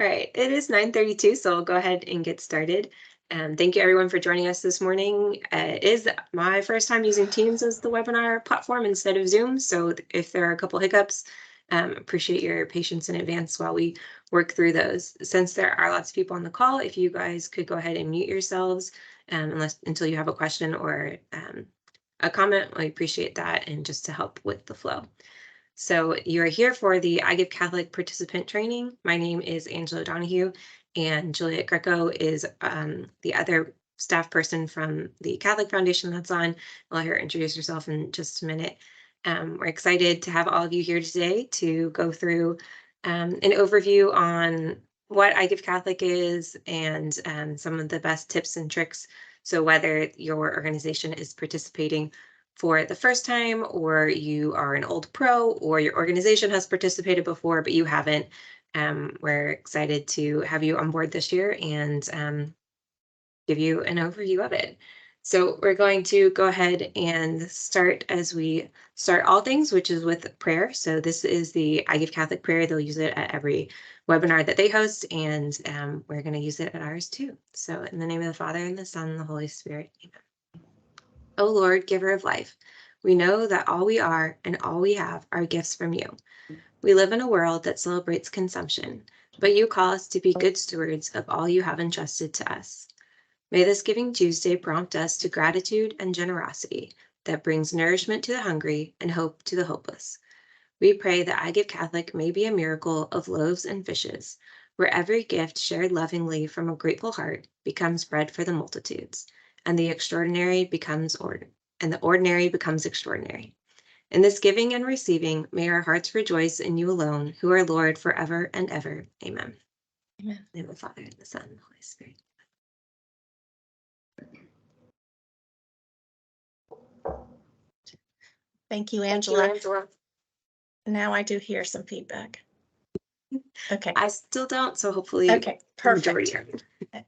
All right, it is 9:32, so I'll go ahead and get started. Thank you everyone for joining us this morning. It is my first time using Teams as the webinar platform instead of Zoom, so if there are a couple hiccups, appreciate your patience in advance while we work through those. Since there are lots of people on the call, if you guys could go ahead and mute yourselves until you have a question or a comment, I appreciate that, and just to help with the flow. So you're here for the iGiveCatholic participant training. My name is Angela Donahue, and Juliet Greco is the other staff person from the Catholic Foundation that's on. I'll let her introduce herself in just a minute. We're excited to have all of you here today to go through an overview on what iGiveCatholic is and some of the best tips and tricks. So whether your organization is participating for the first time, or you are an old pro, or your organization has participated before, but you haven't, we're excited to have you on board this year and give you an overview of it. So we're going to go ahead and start as we start all things, which is with prayer. So this is the iGiveCatholic prayer. They'll use it at every webinar that they host, and we're going to use it at ours too. So in the name of the Father, and the Son, and the Holy Spirit, amen. O Lord, giver of life, we know that all we are and all we have are gifts from you. We live in a world that celebrates consumption, but you call us to be good stewards of all you have entrusted to us. May this Giving Tuesday prompt us to gratitude and generosity that brings nourishment to the hungry and hope to the hopeless. We pray that iGiveCatholic may be a miracle of loaves and fishes, where every gift shared lovingly from a grateful heart becomes bread for the multitudes, and the ordinary becomes extraordinary. In this giving and receiving, may our hearts rejoice in you alone, who are Lord forever and ever. Amen. Amen. In the name of the Father, and the Son, and the Holy Spirit. Thank you, Angela. Now I do hear some feedback. Okay. I still don't, so hopefully okay, perfect. The majority are.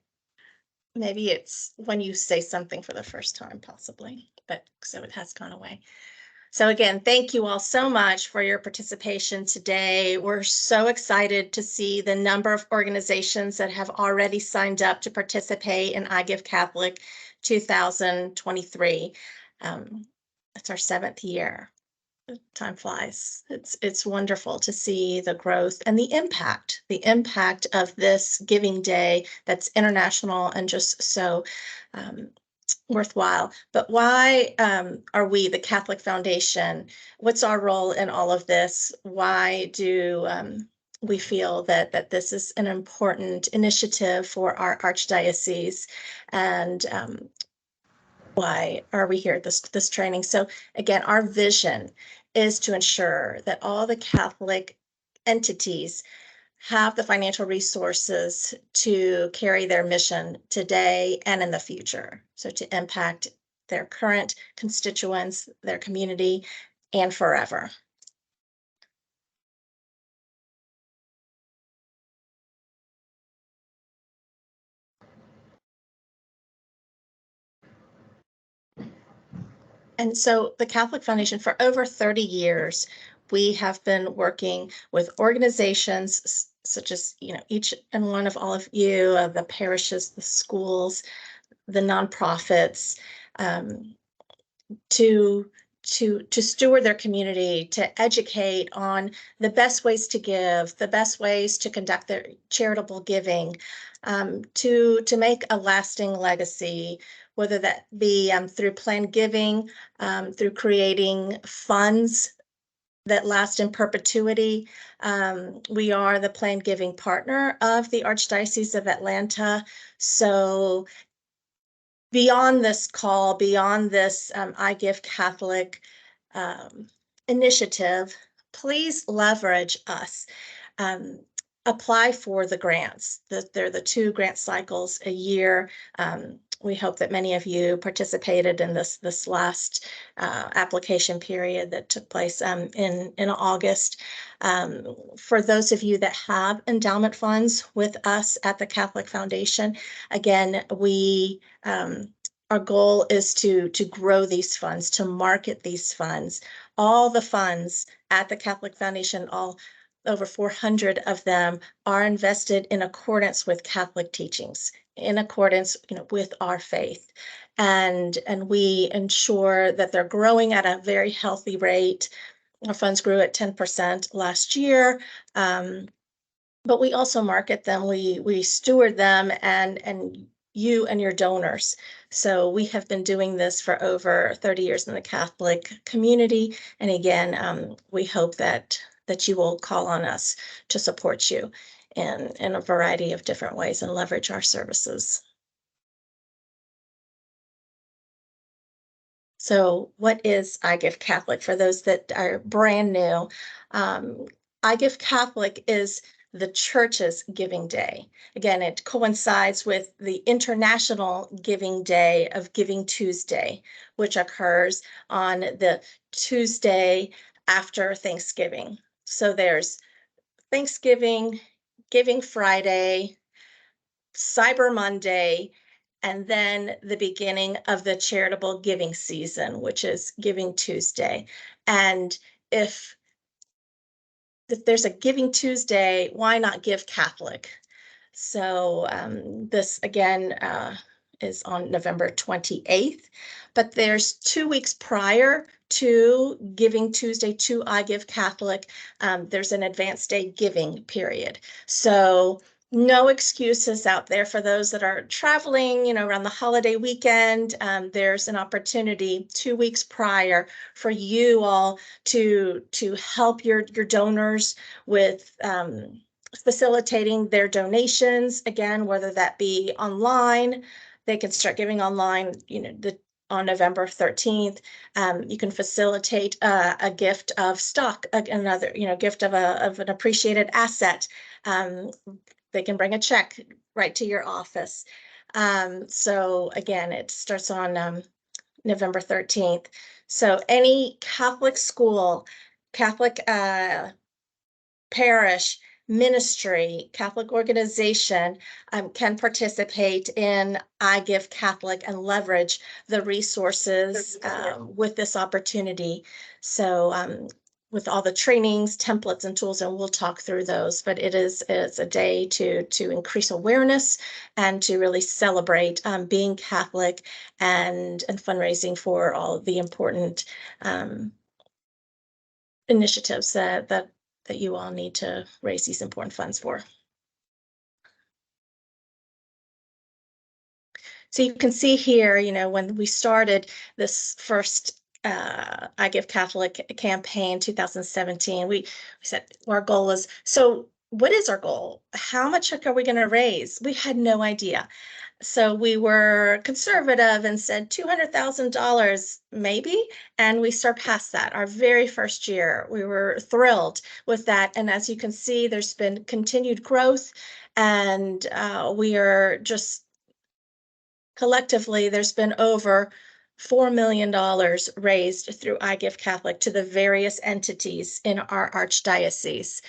Maybe it's when you say something for the first time, possibly, but so it has gone away. So again, thank you all so much for your participation today. We're so excited to see the number of organizations that have already signed up to participate in iGiveCatholic 2023. It's our 7th year. Time flies. It's wonderful to see the growth and the impact of this giving day that's international and just so worthwhile. But why are we, the Catholic Foundation, what's our role in all of this? Why do we feel that this is an important initiative for our archdiocese? And why are we here at this training? So again, our vision is to ensure that all the Catholic entities have the financial resources to carry their mission today and in the future. So to impact their current constituents, their community, and forever. And so the Catholic Foundation, for over 30 years, we have been working with organizations such as, each and one of all of you, the parishes, the schools, the nonprofits, to steward their community, to educate on the best ways to give, the best ways to conduct their charitable giving, to make a lasting legacy, whether that be through planned giving, through creating funds that last in perpetuity. We are the planned giving partner of the Archdiocese of Atlanta. So beyond this call, beyond this iGiveCatholic initiative, please leverage us. Apply for the grants. They're the 2 grant cycles a year. We hope that many of you participated in this last application period that took place in August. For those of you that have endowment funds with us at the Catholic Foundation, again, our goal is to grow these funds, to market these funds. All the funds at the Catholic Foundation, all over 400 of them are invested in accordance with Catholic teachings, in accordance, with our faith. And we ensure that they're growing at a very healthy rate. Our funds grew at 10% last year. But we also market them, we steward them, and you and your donors. So we have been doing this for over 30 years in the Catholic community. And again, we hope that you will call on us to support you in a variety of different ways and leverage our services. So what is iGiveCatholic for those that are brand new? iGiveCatholic is the church's giving day. Again, it coincides with the International Giving Day of Giving Tuesday, which occurs on the Tuesday after Thanksgiving. So there's Thanksgiving, Giving Friday, Cyber Monday, and then the beginning of the charitable giving season, which is Giving Tuesday. And if there's a Giving Tuesday, why not give Catholic? So this again is on November 28th, but there's 2 weeks prior to Giving Tuesday to iGiveCatholic, there's an advanced day giving period. So no excuses out there for those that are traveling, around the holiday weekend. There's an opportunity 2 weeks prior for you all to help your donors with facilitating their donations. Again, whether that be online, they can start giving online, on November 13th. You can facilitate a gift of stock, another, gift of an appreciated asset. They can bring a check right to your office. So again, it starts on November 13th. So any Catholic school, Catholic parish, ministry, Catholic organization can participate in iGiveCatholic and leverage the resources with this opportunity. So with all the trainings, templates, and tools, and we'll talk through those, but it's a day to increase awareness and to really celebrate being Catholic and fundraising for all the important initiatives that you all need to raise these important funds for. So you can see here, when we started this first iGiveCatholic campaign, 2017, we said our goal was, so what is our goal? How much are we going to raise? We had no idea. So we were conservative and said $200,000 maybe, and we surpassed that our very first year. We were thrilled with that. And as you can see, there's been continued growth, and we are just collectively, there's been over $4 million raised through iGiveCatholic to the various entities in our archdiocese.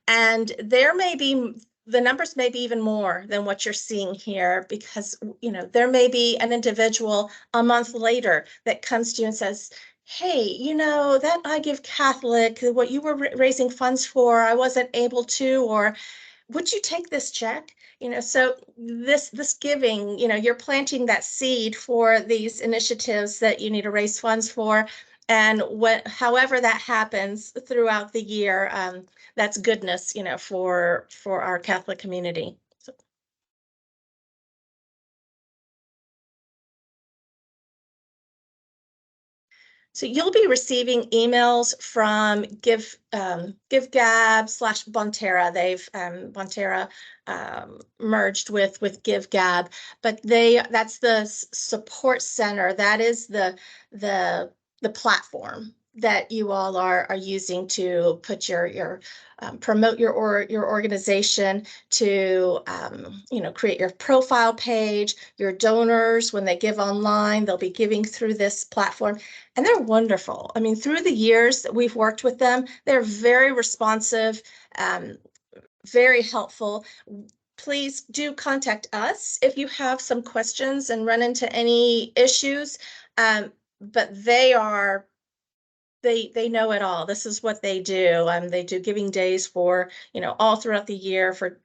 And the numbers may be even more than what you're seeing here, because there may be an individual a month later that comes to you and says, hey, that iGiveCatholic, what you were raising funds for, I wasn't able to, or would you take this check? So this giving, you're planting that seed for these initiatives that you need to raise funds for. And however that happens throughout the year, that's goodness, for our Catholic community. So you'll be receiving emails from GiveGab/Bonterra. They've Bonterra merged with GiveGab, but that's the support center. That is the platform that you all are using to put your promote your organization, to create your profile page. Your donors, when they give online, they'll be giving through this platform, and they're wonderful. I mean, through the years that we've worked with them, they're very responsive, very helpful. Please do contact us if you have some questions and run into any issues. But they are they know it all. This is what they do. They do giving days for, all throughout the year for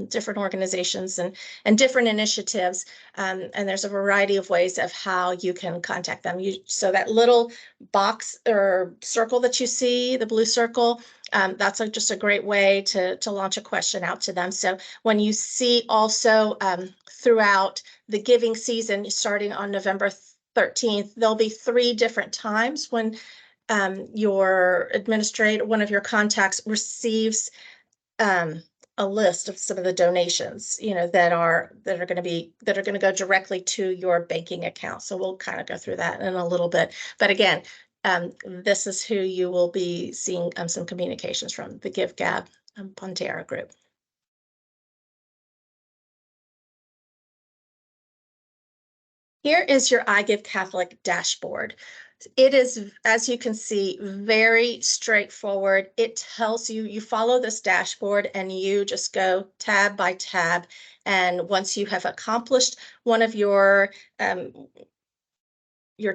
different organizations and different initiatives. And there's a variety of ways of how you can contact them. So that little box or circle that you see, the blue circle, that's just a great way to launch a question out to them. So when you see also throughout the giving season, starting on November 13th, there'll be 3 different times when your administrator, one of your contacts, receives a list of some of the donations, that are going to go directly to your banking account. So we'll kind of go through that in a little bit. But again, this is who you will be seeing some communications from, the GiveGab Pantera group. Here is your iGiveCatholic dashboard. It is, as you can see, very straightforward. It tells you, you follow this dashboard and you just go tab by tab. And once you have accomplished one of your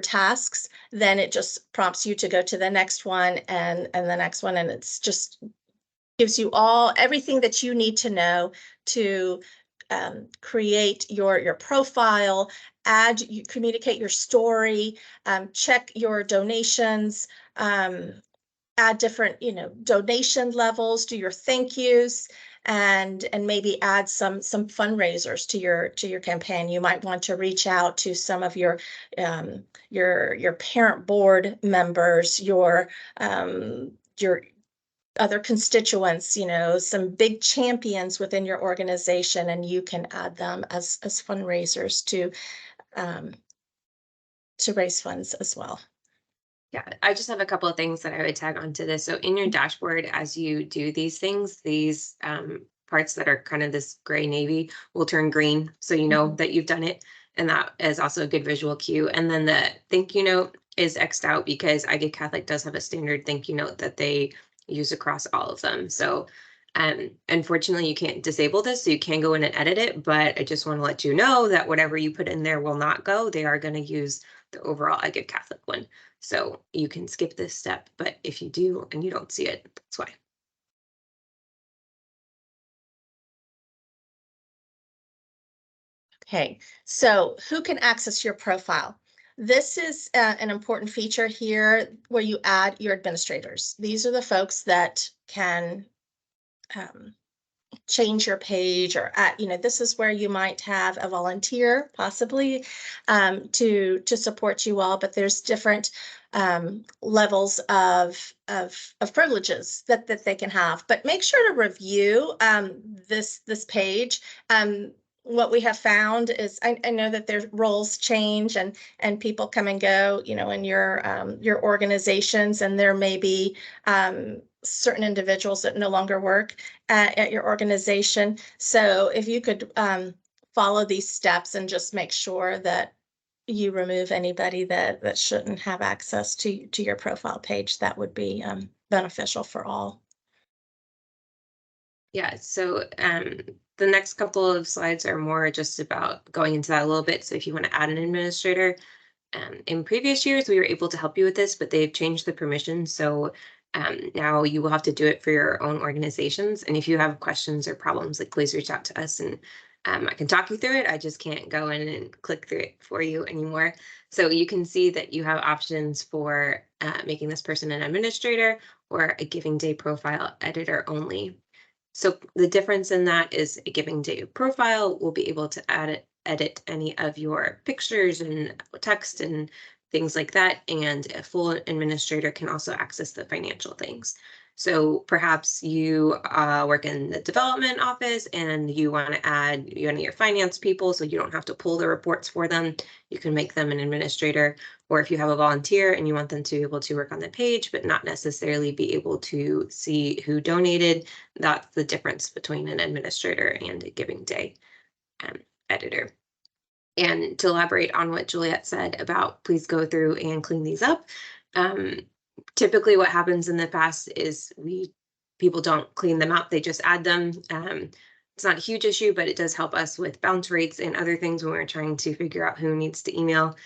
tasks, then it just prompts you to go to the next one and the next one. And it's just gives you everything that you need to know to create your profile, communicate your story, check your donations, add different, donation levels, do your thank yous, and maybe add some fundraisers to your campaign. You might want to reach out to some of your parent board members, your other constituents, some big champions within your organization, and you can add them as fundraisers to raise funds as well. Yeah, I just have a couple of things that I would tag onto this. So in your dashboard, as you do these things, these parts that are kind of this gray navy will turn green. So you know that you've done it. And that is also a good visual cue. And then the thank you note is X'd out because iGiveCatholic does have a standard thank you note that they use across all of them. So unfortunately, you can't disable this, so you can go in and edit it. But I just want to let you know that whatever you put in there will not go. They are going to use the overall iGiveCatholic one. So you can skip this step, but if you do and you don't see it, that's why. Okay, so who can access your profile? This is an important feature here where you add your administrators. These are the folks that can change your page, or this is where you might have a volunteer possibly to support you all, but there's different levels of privileges that they can have. But make sure to review this page. What we have found is I know that their roles change and people come and go, in your organizations, and there may be certain individuals that no longer work at your organization. So if you could follow these steps and just make sure that you remove anybody that shouldn't have access to your profile page, that would be beneficial for all. Yeah, so the next couple of slides are more just about going into that a little bit. So if you want to add an administrator, in previous years, we were able to help you with this, but they've changed the permissions. So now you will have to do it for your own organizations. And if you have questions or problems, like please reach out to us and I can talk you through it. I just can't go in and click through it for you anymore. So you can see that you have options for making this person an administrator or a Giving Day profile editor only. So the difference in that is a Giving Day profile will be able to edit any of your pictures and text and things like that. And a full administrator can also access the financial things. So perhaps you work in the development office and you want to add one of your finance people so you don't have to pull the reports for them. You can make them an administrator. Or if you have a volunteer and you want them to be able to work on the page, but not necessarily be able to see who donated, that's the difference between an administrator and a Giving Day editor. And to elaborate on what Juliet said about please go through and clean these up. Typically what happens in the past is people don't clean them up, they just add them. It's not a huge issue, but it does help us with bounce rates and other things when we're trying to figure out who needs to email.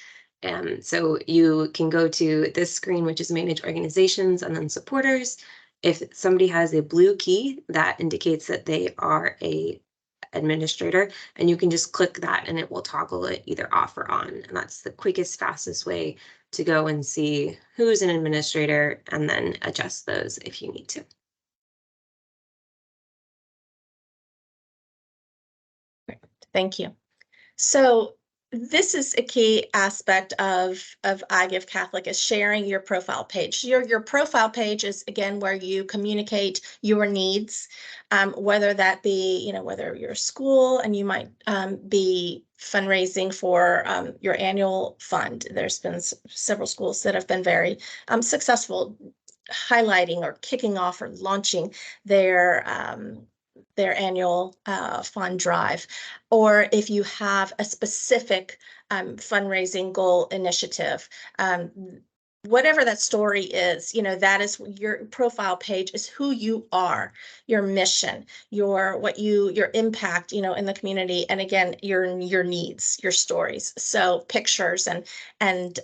So you can go to this screen, which is manage organizations and then supporters. If somebody has a blue key, that indicates that they are a administrator, and you can just click that and it will toggle it either off or on. And that's the quickest, fastest way to go and see who's an administrator and then adjust those if you need to. Thank you. So this is a key aspect of iGiveCatholic, is sharing your profile page. Your profile page is, again, where you communicate your needs, whether that be, whether you're a school and you might be fundraising for your annual fund. There's been several schools that have been very successful highlighting or kicking off or launching their annual fund drive. Or if you have a specific fundraising goal initiative, whatever that story is, that is your profile page, is who you are, your mission, your impact, in the community, and again, your needs, your stories. So pictures and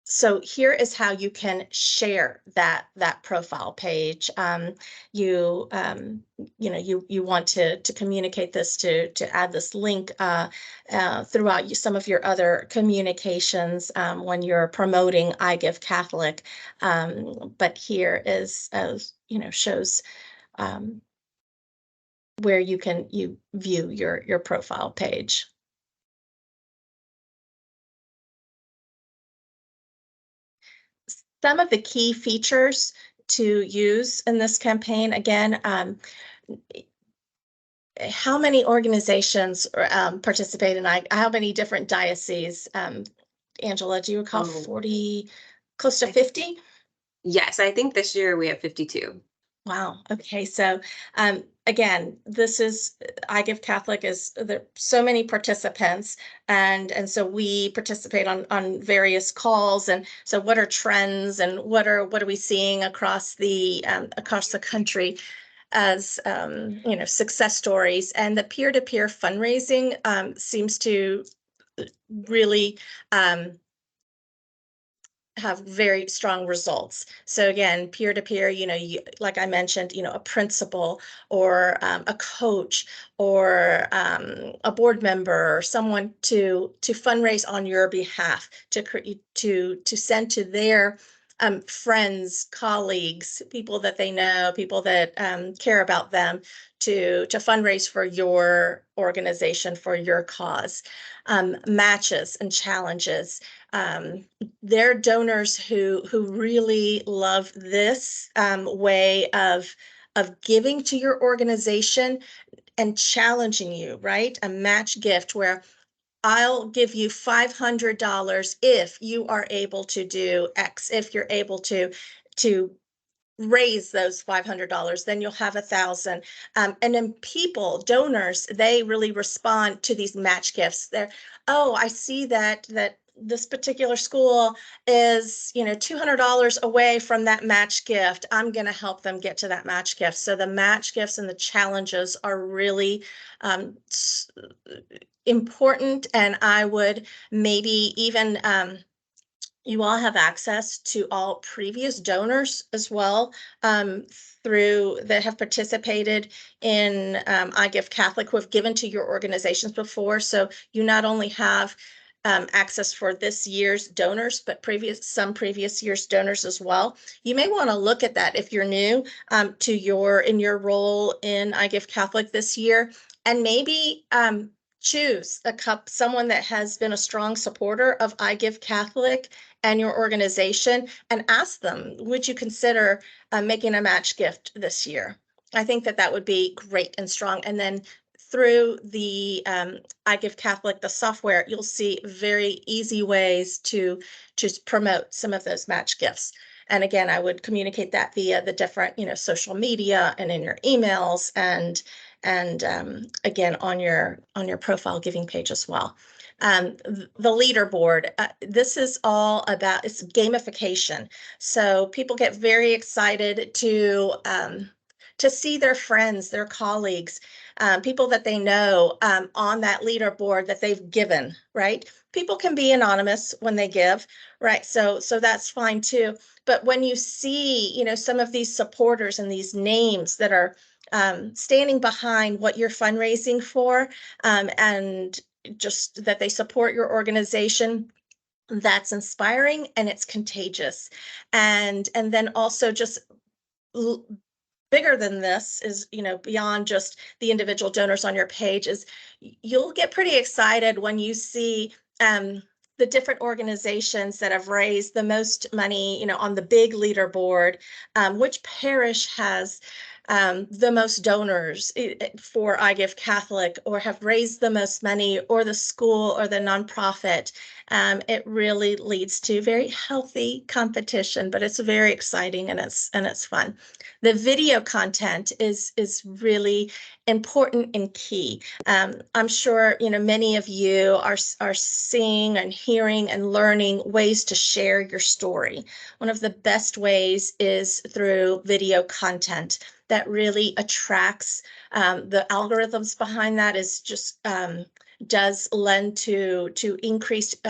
so here is how you can share that profile page. You want to communicate this, to add this link throughout some of your other communications when you're promoting iGiveCatholic. But here is, shows where you view your profile page. Some of the key features to use in this campaign, again, how many organizations participate in how many different dioceses? Angela, do you recall? 40, close to 50? Yes, I think this year we have 52. Wow. Okay. So again, this is iGiveCatholic, is there so many participants, and so we participate on various calls. And so what are trends, and what are we seeing across the country as success stories? And the peer-to-peer fundraising seems to really have very strong results. So again, peer-to-peer, like I mentioned, a principal or a coach or a board member or someone to fundraise on your behalf, to send to their friends, colleagues, people that they know, people that care about them, to fundraise for your organization, for your cause. Matches and challenges. They're donors who really love this way of giving to your organization and challenging you, right? A match gift where I'll give you $500 if you are able to do X, if you're able to raise those $500, then you'll have 1,000. And then donors, they really respond to these match gifts. They're, oh, I see that this particular school is, $200 away from that match gift. I'm going to help them get to that match gift. So the match gifts and the challenges are really important. And I would maybe even you all have access to all previous donors as well, that have participated in iGiveCatholic, who have given to your organizations before. So you not only have access for this year's donors, but some previous year's donors as well. You may want to look at that if you're new in your role in iGiveCatholic this year, and maybe choose someone that has been a strong supporter of iGiveCatholic and your organization, and ask them, would you consider making a match gift this year? I think that would be great and strong. And then through the iGiveCatholic, the software, you'll see very easy ways to just promote some of those match gifts. And again, I would communicate that via the different, social media and in your emails, and again on your profile giving page as well. The leaderboard, this is all about, it's gamification. So people get very excited to to see their friends, their colleagues, people that they know on that leaderboard that they've given, right? People can be anonymous when they give, right? So that's fine too. But when you see, some of these supporters and these names that are standing behind what you're fundraising for, and just that they support your organization, that's inspiring and it's contagious. And then also just bigger than this is, beyond just the individual donors on your page, is you'll get pretty excited when you see the different organizations that have raised the most money, on the big leaderboard, which parish has the most donors for iGiveCatholic, or have raised the most money, or the school or the nonprofit. It really leads to very healthy competition, but it's very exciting and it's fun. The video content is really important and key. I'm sure many of you are seeing and hearing and learning ways to share your story. One of the best ways is through video content that really attracts. The algorithms behind that is just does lend to increased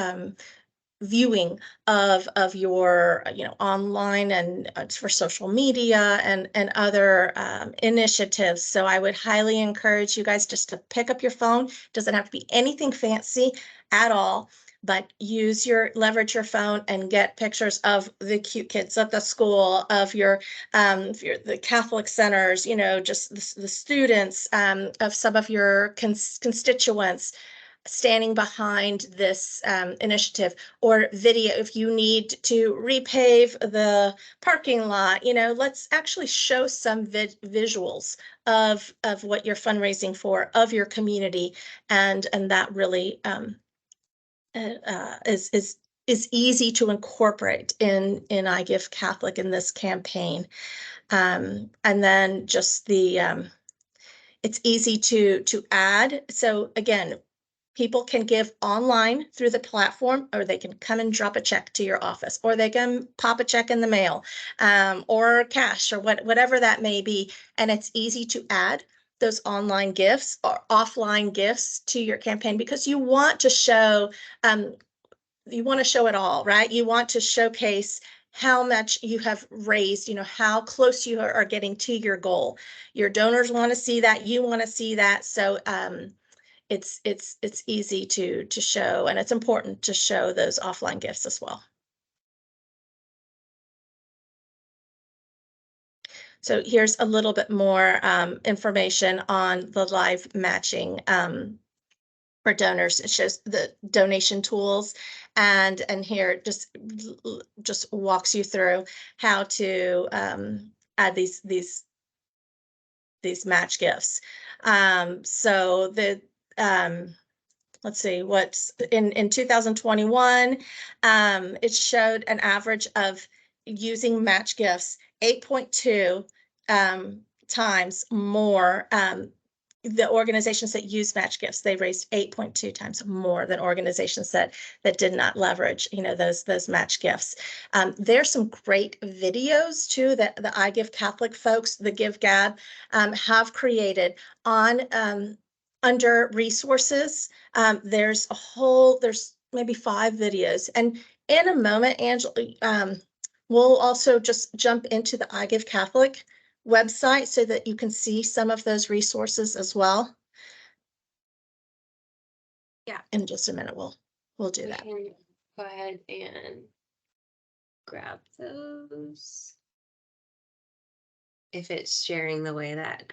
viewing of your online and for social media and other initiatives. So I would highly encourage you guys just to pick up your phone. It doesn't have to be anything fancy at all, but leverage your phone and get pictures of the cute kids at the school, of the Catholic centers, just the students, of some of your constituents standing behind this initiative, or video if you need to repave the parking lot. Let's actually show some visuals of what you're fundraising for, of your community, and that really is easy to incorporate in iGiveCatholic in this campaign. And then just it's easy to add. So again, people can give online through the platform, or they can come and drop a check to your office, or they can pop a check in the mail, or cash, or whatever that may be. And it's easy to add those online gifts or offline gifts to your campaign, because you want to show it all, right? You want to showcase how much you have raised, how close you are getting to your goal. Your donors want to see that, you want to see that. So it's easy to show, and it's important to show those offline gifts as well. So here's a little bit more information on the live matching for donors. It shows the donation tools, and here just walks you through how to add these match gifts. So let's see, what's in 2021, it showed an average of using match gifts 8.2 times more. The organizations that use match gifts, they raised 8.2 times more than organizations that did not leverage, those match gifts. There's some great videos too that the iGiveCatholic folks, the GiveGab, have created on under resources. There's maybe 5 videos, and in a moment, Angela, we'll also just jump into the iGiveCatholic website so that you can see some of those resources as well. Yeah. In just a minute, we'll do that. Go ahead and grab those. If it's sharing the way that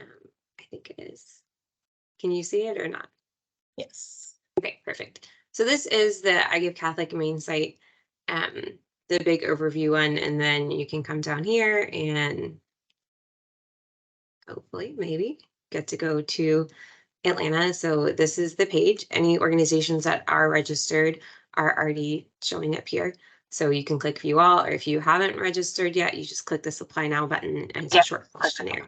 I think it is. Can you see it or not? Yes. Okay, perfect. So this is the iGiveCatholic main site, the big overview one, and then you can come down here and hopefully maybe get to go to Atlanta. So this is the page. Any organizations that are registered are already showing up here. So you can click view all, or if you haven't registered yet, you just click this apply now button, and it's a short questionnaire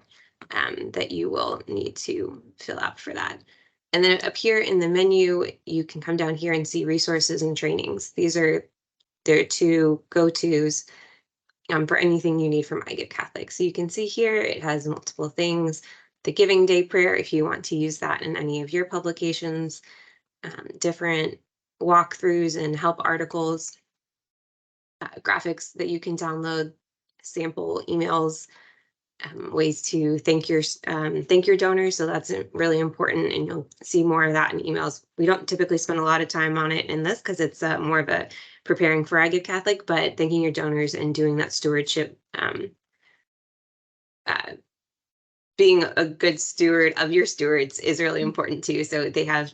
that you will need to fill out for that. And then up here in the menu, you can come down here and see resources and trainings. These are their 2 go-tos for anything you need from iGiveCatholic. So you can see here it has multiple things. The Giving Day prayer, if you want to use that in any of your publications, different walkthroughs and help articles, graphics that you can download, sample emails, ways to thank your donors. So that's really important, and you'll see more of that in emails. We don't typically spend a lot of time on it in this because it's more of a preparing for iGiveCatholic, but thanking your donors and doing that stewardship, being a good steward of your stewards is really important too. So they have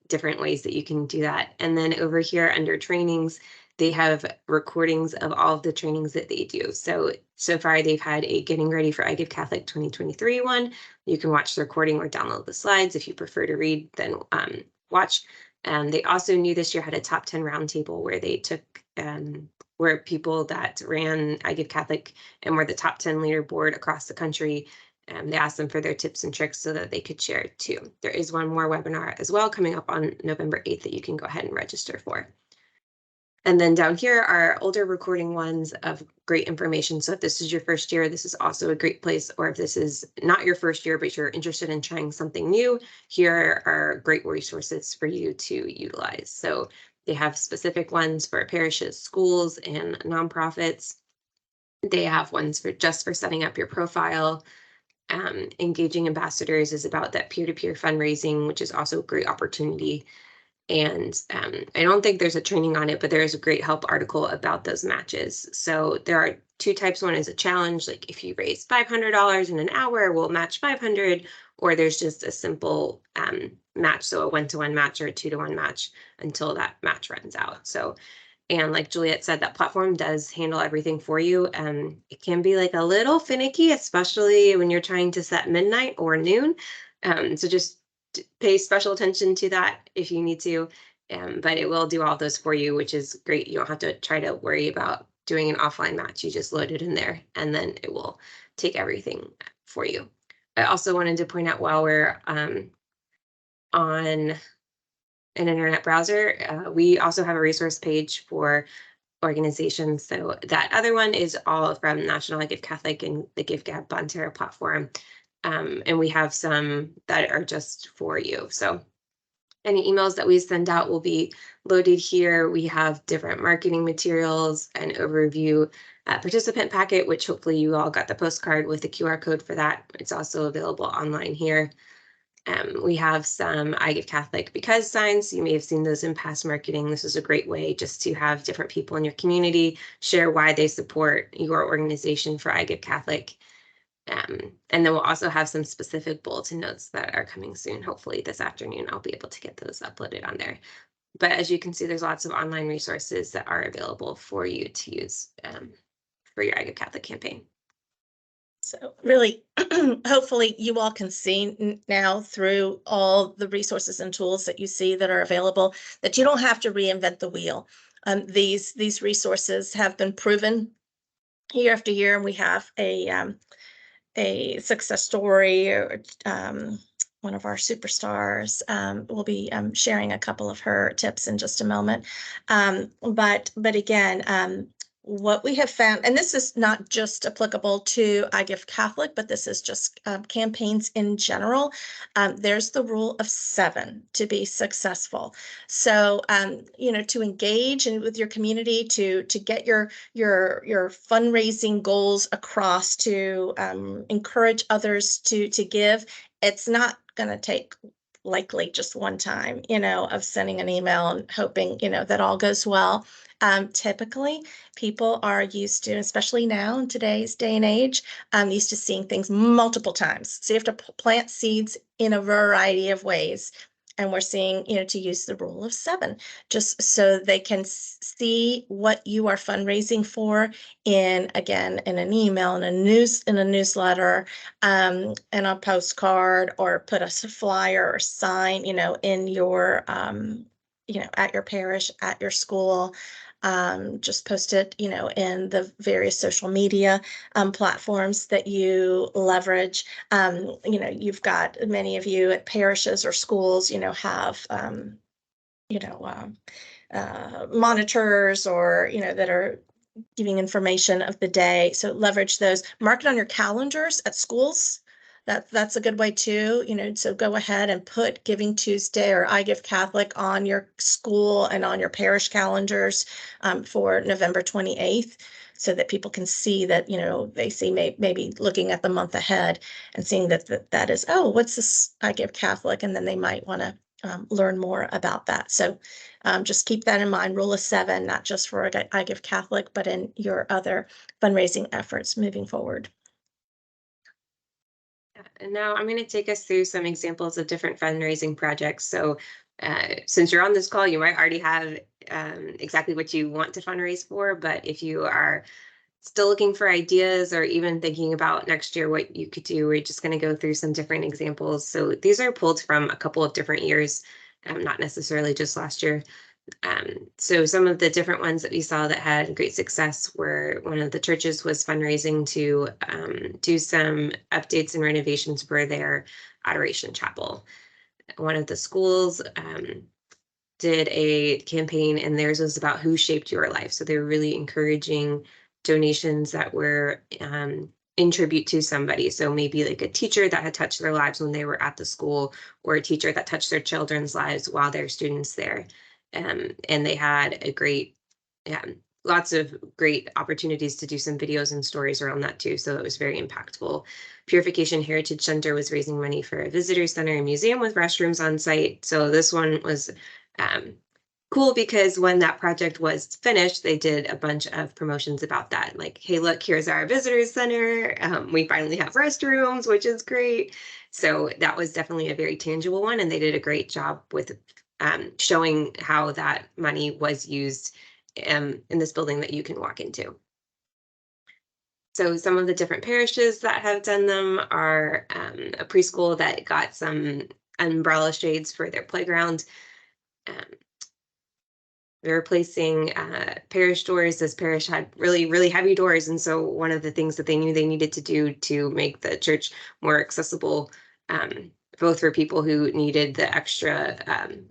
different ways that you can do that. And then over here under trainings, they have recordings of all of the trainings that they do. So far they've had a Getting Ready for iGiveCatholic 2023 one. You can watch the recording or download the slides. If you prefer to read, then watch. They also new this year had a top 10 roundtable where they took where people that ran iGiveCatholic and were the top 10 leaderboard across the country. They asked them for their tips and tricks so that they could share it too. There is one more webinar as well coming up on November 8th that you can go ahead and register for. And then down here are older recording ones of great information. So if this is your first year, this is also a great place. Or if this is not your first year, but you're interested in trying something new, here are great resources for you to utilize. So they have specific ones for parishes, schools, and nonprofits. They have ones for just for setting up your profile. Engaging ambassadors is about that peer-to-peer fundraising, which is also a great opportunity. And I don't think there's a training on it, but there is a great help article about those matches. So there are two types. One is a challenge, like if you raise $500 in an hour, we'll match 500, or there's just a simple match, so a 1-to-1 match or a 2-to-1 match until that match runs out. So, and like Juliet said, that platform does handle everything for you. It can be like a little finicky, especially when you're trying to set midnight or noon. So just pay special attention to that if you need to. But it will do all those for you, which is great. You don't have to try to worry about doing an offline match. You just load it in there and then it will take everything for you. I also wanted to point out while we're on an internet browser, we also have a resource page for organizations. So that other one is all from National iGiveCatholic and the GiveGab Bonterra platform. And we have some that are just for you. So any emails that we send out will be loaded here. We have different marketing materials, an overview participant packet, which hopefully you all got the postcard with the QR code for that. It's also available online here. We have some iGiveCatholic because signs. You may have seen those in past marketing. This is a great way just to have different people in your community share why they support your organization for iGiveCatholic. And then we'll also have some specific bulletin notes that are coming soon. Hopefully this afternoon, I'll be able to get those uploaded on there. But as you can see, there's lots of online resources that are available for you to use for your iGiveCatholic campaign. So really, hopefully you all can see now through all the resources and tools that you see that are available that you don't have to reinvent the wheel. These resources have been proven year after year, and we have a success story. Or, one of our superstars will be sharing a couple of her tips in just a moment. But again, what we have found, and this is not just applicable to iGiveCatholic, but this is just campaigns in general. There's the rule of 7 to be successful. So, to engage and with your community, to get your fundraising goals across, to encourage others to give. It's not going to take likely just one time, of sending an email and hoping, that all goes well. Typically, people are used to, especially now in today's day and age, used to seeing things multiple times. So you have to plant seeds in a variety of ways. And we're seeing, to use the rule of 7, just so they can see what you are fundraising for in an email, in a newsletter, in a postcard, or put a flyer or sign, in your, at your parish, at your school. Just post it, in the various social media platforms that you leverage. You've got many of you at parishes or schools, have, monitors, or, that are giving information of the day. So leverage those. Mark it on your calendars at schools. That's a good way too. So go ahead and put Giving Tuesday or iGiveCatholic on your school and on your parish calendars for November 28th, so that people can see that, they see maybe looking at the month ahead and seeing that is, oh, what's this iGiveCatholic? And then they might want to learn more about that. So just keep that in mind. Rule of 7, not just for iGiveCatholic, but in your other fundraising efforts moving forward. And now I'm going to take us through some examples of different fundraising projects. So since you're on this call, you might already have exactly what you want to fundraise for, but if you are still looking for ideas or even thinking about next year what you could do, we're just going to go through some different examples. So these are pulled from a couple of different years, not necessarily just last year. So some of the different ones that we saw that had great success were, one of the churches was fundraising to do some updates and renovations for their adoration chapel. One of the schools did a campaign, and theirs was about who shaped your life. So they were really encouraging donations that were in tribute to somebody. So maybe like a teacher that had touched their lives when they were at the school, or a teacher that touched their children's lives while they're students there. And they had a great, lots of great opportunities to do some videos and stories around that too. So it was very impactful. Purification Heritage Center was raising money for a visitor center and museum with restrooms on site. So this one was cool because when that project was finished, they did a bunch of promotions about that. Like, hey, look, here's our visitors center. We finally have restrooms, which is great. So that was definitely a very tangible one. And they did a great job with showing how that money was used in this building that you can walk into. So some of the different parishes that have done them are a preschool that got some umbrella shades for their playground. They're replacing parish doors. This parish had really, really heavy doors. And so one of the things that they knew they needed to do to make the church more accessible, both for people who needed the extra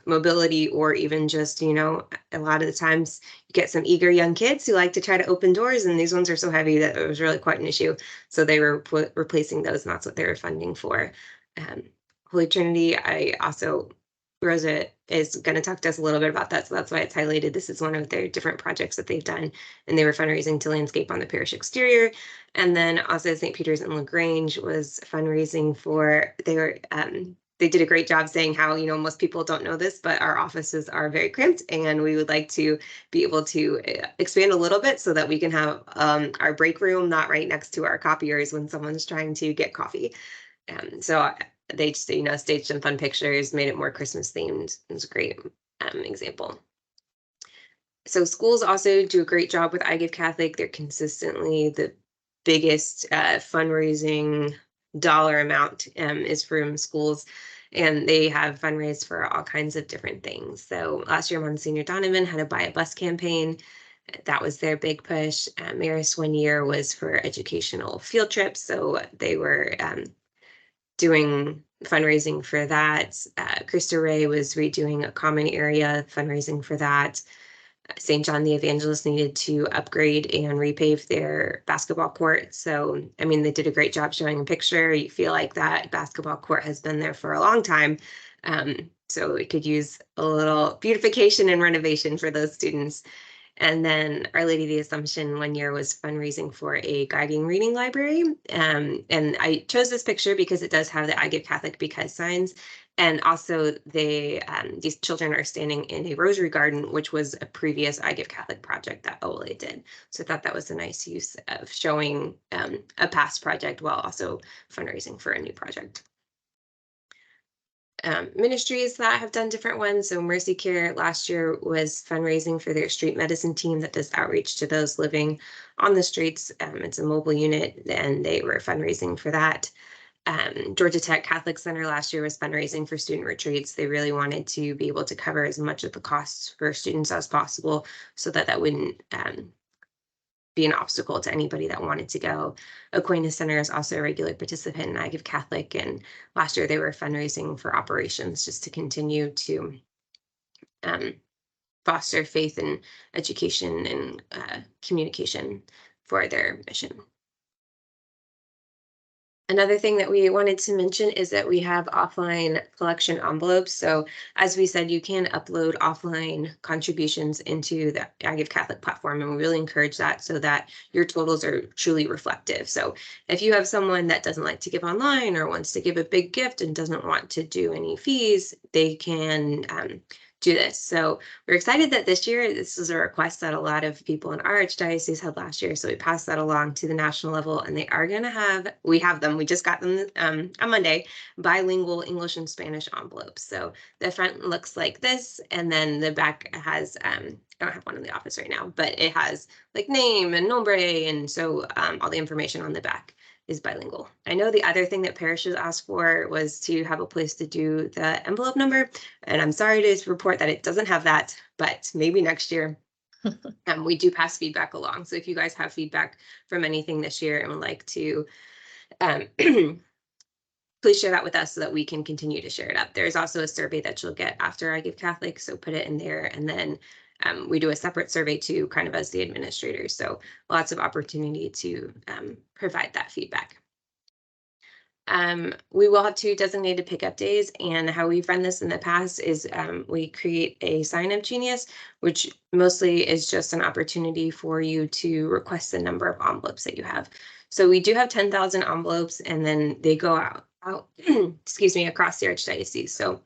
mobility, or even just, a lot of the times you get some eager young kids who like to try to open doors, and these ones are so heavy that it was really quite an issue. So they were replacing those, and that's what they were funding for. Holy Trinity, Rosa is going to talk to us a little bit about that, so that's why it's highlighted. This is one of their different projects that they've done, and they were fundraising to landscape on the parish exterior. And then also St. Peter's in LaGrange was fundraising for, they did a great job saying how, most people don't know this, but our offices are very cramped, and we would like to be able to expand a little bit so that we can have our break room not right next to our copiers when someone's trying to get coffee. So they just, staged some fun pictures, made it more Christmas themed. It was a great example. So schools also do a great job with iGiveCatholic. They're consistently the biggest fundraising dollar amount is from schools, and they have fundraised for all kinds of different things. So last year, Monsignor Donovan had a Buy a Bus campaign. That was their big push. Marist one year was for educational field trips. So they were doing fundraising for that. Cristo Rey was redoing a common area, fundraising for that. St. John the Evangelist needed to upgrade and repave their basketball court. So, they did a great job showing a picture. You feel like that basketball court has been there for a long time. So it could use a little beautification and renovation for those students. And then Our Lady of the Assumption one year was fundraising for a guiding reading library. And I chose this picture because it does have the iGiveCatholic because signs. And also these children are standing in a rosary garden, which was a previous iGiveCatholic project that OLA did. So I thought that was a nice use of showing a past project while also fundraising for a new project. Ministries that have done different ones. So Mercy Care last year was fundraising for their street medicine team that does outreach to those living on the streets. It's a mobile unit, and they were fundraising for that. Georgia Tech Catholic Center last year was fundraising for student retreats. They really wanted to be able to cover as much of the costs for students as possible, so that wouldn't be an obstacle to anybody that wanted to go. Aquinas Center is also a regular participant in iGiveCatholic, and last year they were fundraising for operations just to continue to foster faith and education and communication for their mission. Another thing that we wanted to mention is that we have offline collection envelopes. So as we said, you can upload offline contributions into the iGiveCatholic platform, and we really encourage that so that your totals are truly reflective. So if you have someone that doesn't like to give online or wants to give a big gift and doesn't want to do any fees, they can do this. So we're excited that this year, this is a request that a lot of people in our archdiocese had last year. So we passed that along to the national level, and they are going to have, we just got them on Monday, bilingual English and Spanish envelopes. So the front looks like this, and then the back has, I don't have one in the office right now, but it has like name and nombre. And so all the information on the back is bilingual. I know the other thing that parishes asked for was to have a place to do the envelope number. And I'm sorry to report that it doesn't have that, but maybe next year. We do pass feedback along. So if you guys have feedback from anything this year and would like to, please share that with us so that we can continue to share it up. There's also a survey that you'll get after iGiveCatholic, so put it in there. And then we do a separate survey too, kind of as the administrators. So lots of opportunity to provide that feedback. We will have 2 designated pickup days, and how we've run this in the past is we create a sign-up genius, which mostly is just an opportunity for you to request the number of envelopes that you have. So we do have 10,000 envelopes, and then they go out excuse me, across the archdiocese. So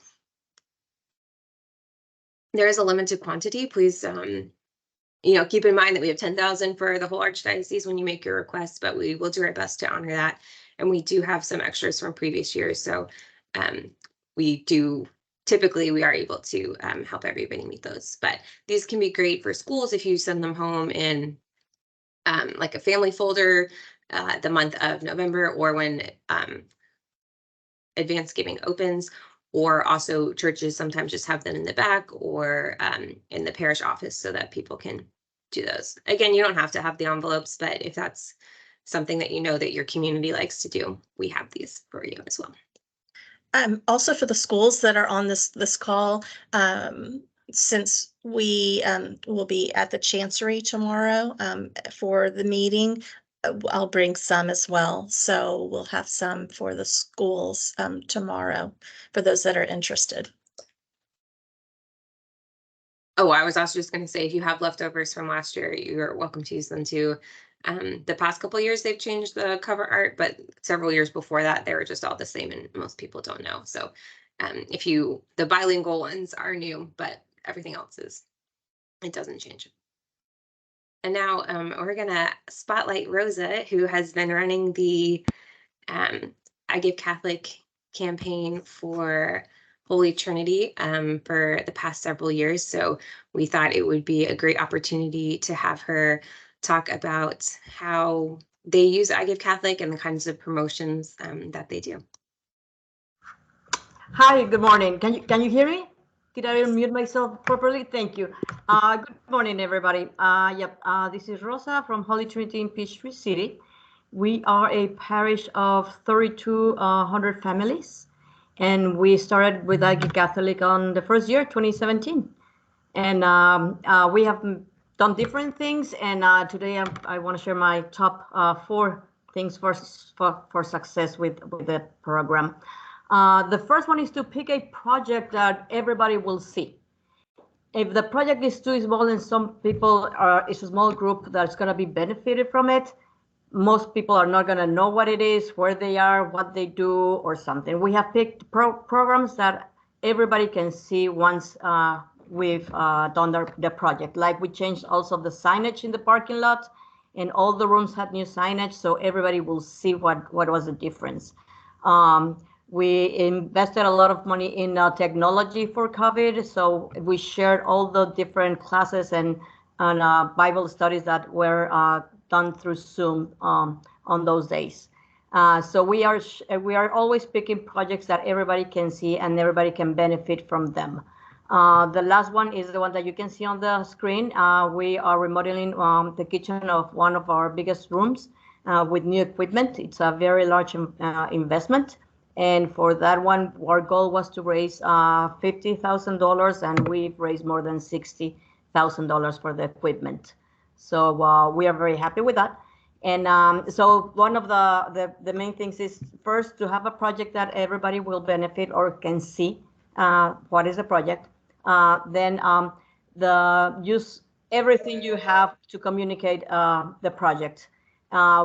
there is a limited quantity. Please, keep in mind that we have 10,000 for the whole archdiocese when you make your request, but we will do our best to honor that. And we do have some extras from previous years. So typically we are able to help everybody meet those. But these can be great for schools if you send them home in like a family folder the month of November, or when advanced giving opens, or also churches sometimes just have them in the back or in the parish office so that people can do those. Again, you don't have to have the envelopes, but if that's something that you know that your community likes to do, we have these for you as well. Also for the schools that are on this call, since we will be at the Chancery tomorrow for the meeting, I'll bring some as well. So we'll have some for the schools tomorrow for those that are interested. Oh, I was also just going to say, if you have leftovers from last year, you're welcome to use them too. The past couple of years, they've changed the cover art, but several years before that, they were just all the same, and most people don't know. So the bilingual ones are new, but everything else it doesn't change. And now we're going to spotlight Rosa, who has been running the iGiveCatholic campaign for Holy Trinity for the past several years. So we thought it would be a great opportunity to have her talk about how they use iGiveCatholic and the kinds of promotions that they do. Hi, good morning. Can you hear me? Did I unmute myself properly? Thank you. Good morning, everybody. This is Rosa from Holy Trinity in Peachtree City. We are a parish of 3,200 families, and we started with iGiveCatholic on the first year, 2017. And we have done different things, and today I want to share my top 4 things for success with the program. The first one is to pick a project that everybody will see. If the project is too small and some people it's a small group that's going to be benefited from it, most people are not going to know what it is, where they are, what they do, or something. We have picked programs that everybody can see once we've done the project. Like we changed also the signage in the parking lot, and all the rooms had new signage, so everybody will see what was the difference. We invested a lot of money in technology for COVID, so we shared all the different classes and Bible studies that were done through Zoom on those days. So we are always picking projects that everybody can see and everybody can benefit from them. The last one is the one that you can see on the screen. We are remodeling the kitchen of one of our biggest rooms with new equipment. It's a very large investment. And for that one, our goal was to raise $50,000, and we've raised more than $60,000 $1,000 for the equipment. So we are very happy with that. And so one of the main things is first to have a project that everybody will benefit or can see what is the project. Then use everything you have to communicate the project.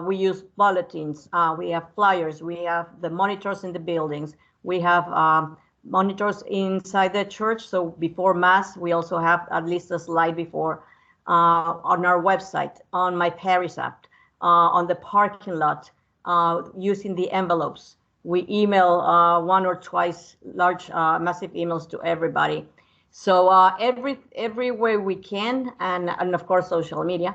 We use bulletins, we have flyers, we have the monitors in the buildings, we have monitors inside the church. So before Mass, we also have at least a slide before on our website, on my parish app, on the parking lot, using the envelopes. We email one or twice large, massive emails to everybody. So every way we can, and of course social media,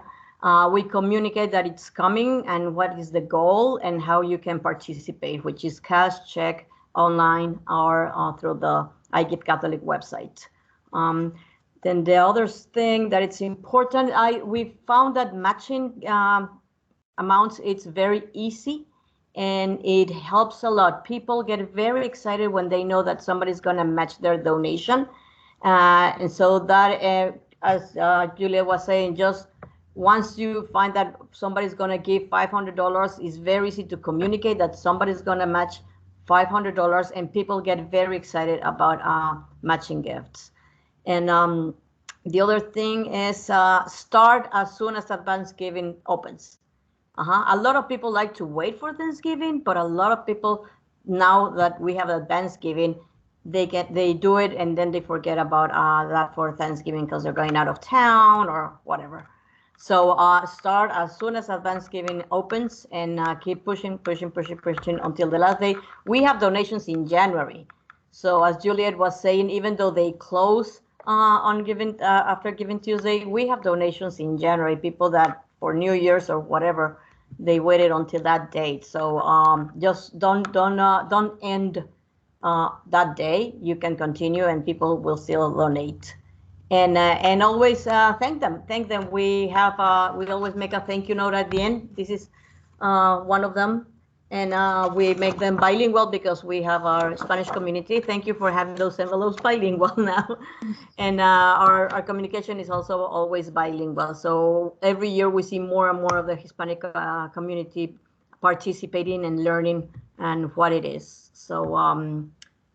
we communicate that it's coming and what is the goal and how you can participate, which is cash, check, online, or through the iGiveCatholic website. Then the other thing that it's important, we found that matching amounts, it's very easy and it helps a lot. People get very excited when they know that somebody's going to match their donation. And so that, as Julia was saying, just once you find that somebody's going to give $500, it's very easy to communicate that somebody's going to match $500, and people get very excited about matching gifts. And the other thing is start as soon as advance giving opens. A lot of people like to wait for Thanksgiving, but a lot of people, now that we have advance giving, they do it and then they forget about that for Thanksgiving because they're going out of town or whatever. So start as soon as advance giving opens and keep pushing until the last day. We have donations in January. So as Juliet was saying, even though they close on Giving after Giving Tuesday, we have donations in January. People that for New Year's or whatever, they waited until that date. So just don't end that day. You can continue, and people will still donate. And always thank them. We always make a thank you note at the end. This is one of them. And we make them bilingual because we have our Spanish community. Thank you for having those envelopes bilingual now. And our communication is also always bilingual. So every year we see more and more of the Hispanic community participating and learning and what it is. So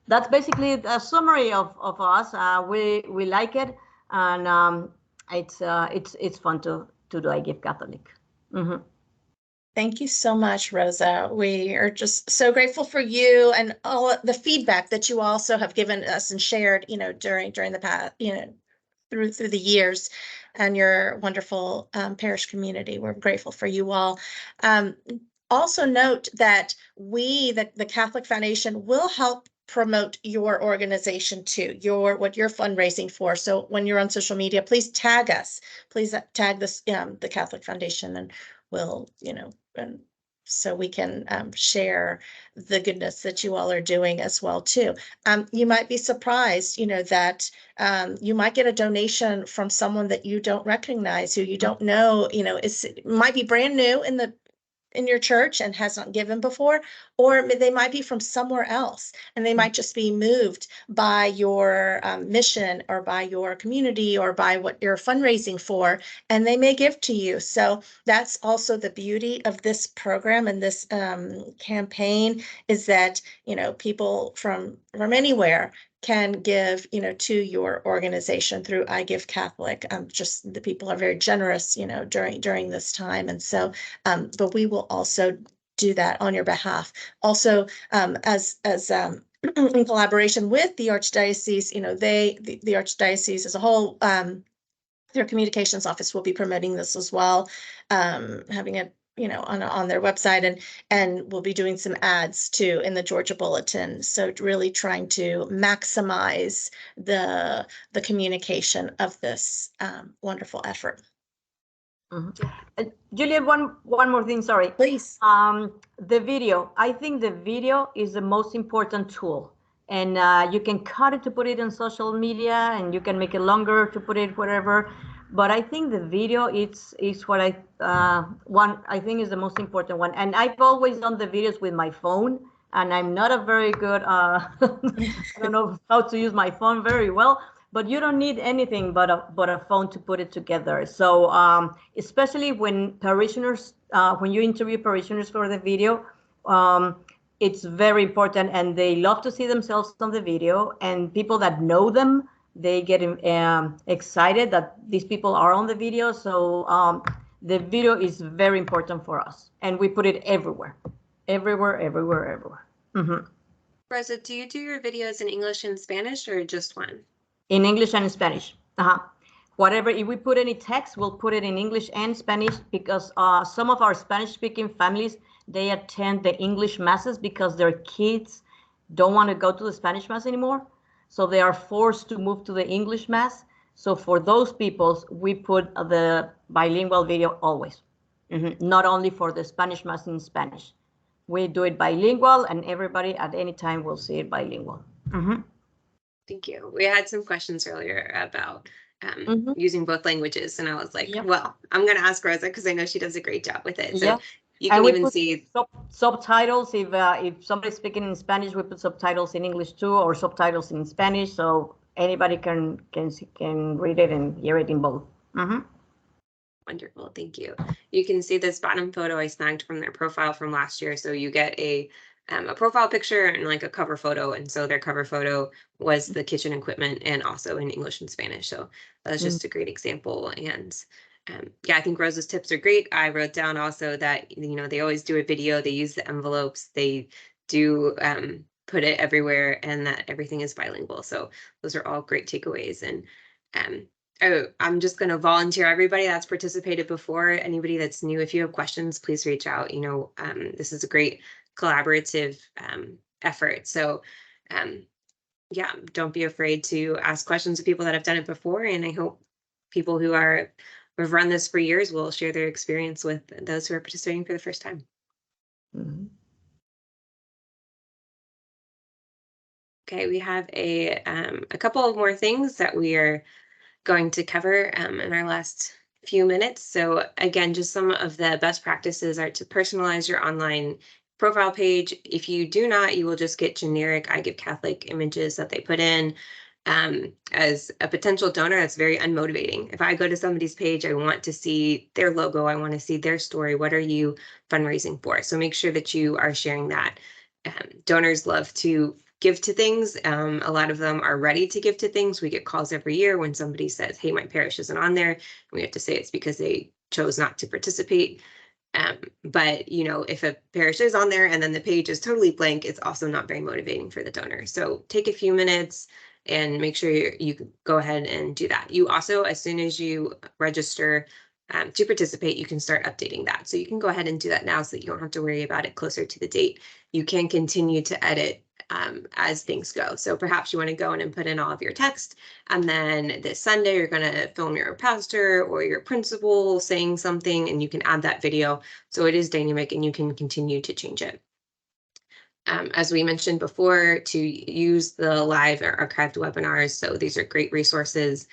that's basically a summary of us. We like it, and it's fun to do iGiveCatholic. Mm-hmm. Thank you so much, Rosa. We are just so grateful for you and all the feedback that you also have given us and shared, during the past, through the years, and your wonderful parish community. We're grateful for you all. Also note that we, the Catholic Foundation, will help promote your organization too, what you're fundraising for. So when you're on social media, please tag us. Please tag this the Catholic Foundation, and we'll, and so we can share the goodness that you all are doing as well too. You might be surprised, that you might get a donation from someone that you don't recognize, who you don't know, it might be brand new in your church and has not given before, or they might be from somewhere else, and they might just be moved by your mission or by your community or by what you're fundraising for, and they may give to you. So that's also the beauty of this program and this campaign, is that people from anywhere can give to your organization through iGiveCatholic. Just the people are very generous during this time, and so but we will also do that on your behalf. Also, as in collaboration with the Archdiocese, the Archdiocese as a whole, their communications office will be promoting this as well, having it on their website, and we'll be doing some ads too in the Georgia Bulletin. So really trying to maximize the communication of this wonderful effort. Mm-hmm. Juliet, one more thing, sorry. Please. The video. I think the video is the most important tool. And you can cut it to put it on social media, and you can make it longer to put it wherever. But I think the video is what I think is the most important one. And I've always done the videos with my phone, and I'm not a very good I don't know how to use my phone very well, but you don't need anything but a phone to put it together. So especially when parishioners, when you interview parishioners for the video, it's very important, and they love to see themselves on the video, and people that know them, they get excited that these people are on the video. So the video is very important for us, and we put it everywhere. Mm-hmm. Rosa, do you do your videos in English and Spanish or just one? In English and Spanish. Whatever, if we put any text, we'll put it in English and Spanish, because some of our Spanish-speaking families, they attend the English masses because their kids don't want to go to the Spanish mass anymore. So they are forced to move to the English mass. So for those people, we put the bilingual video always. Not only for the Spanish mass in Spanish. We do it bilingual, and everybody at any time will see it bilingual. Thank you. We had some questions earlier about using both languages, and I was like, well, I'm going to ask Rosa because I know she does a great job with it. So you can even see subtitles. If somebody's speaking in Spanish, we put subtitles in English too, or subtitles in Spanish, so anybody can read it and hear it in both. Wonderful, thank you. You can see this bottom photo I snagged from their profile from last year. So you get a profile picture and like a cover photo. And so their cover photo was the kitchen equipment and also in English and Spanish. So that's just a great example. And yeah, I think Rosa's tips are great. I wrote down also that, they always do a video, they use the envelopes, they do put it everywhere, and that everything is bilingual. So those are all great takeaways. And I'm just going to volunteer everybody that's participated before. Anybody that's new, if you have questions, please reach out. This is a great collaborative effort. So yeah, don't be afraid to ask questions of people that have done it before. And I hope people who have run this for years will share their experience with those who are participating for the first time. Okay, we have a couple of more things that we are going to cover in our last few minutes. So again, just some of the best practices are to personalize your online profile page. If you do not, you will just get generic iGiveCatholic images that they put in. As a potential donor, that's very unmotivating. If I go to somebody's page, I want to see their logo, I want to see their story. What are you fundraising for? So make sure that you are sharing that. Donors love to give to things. A lot of them are ready to give to things. We get calls every year when somebody says, hey, my parish isn't on there. We have to say it's because they chose not to participate. But if a parish is on there and then the page is totally blank, it's also not very motivating for the donor. So take a few minutes and make sure you go ahead and do that. You also, as soon as you register to participate, you can start updating that. So you can go ahead and do that now so that you don't have to worry about it closer to the date. You can continue to edit as things go. So perhaps you want to go in and put in all of your text, and then this Sunday you're going to film your pastor or your principal saying something, and you can add that video. So it is dynamic and you can continue to change it. As we mentioned before, to use the live or archived webinars. So these are great resources.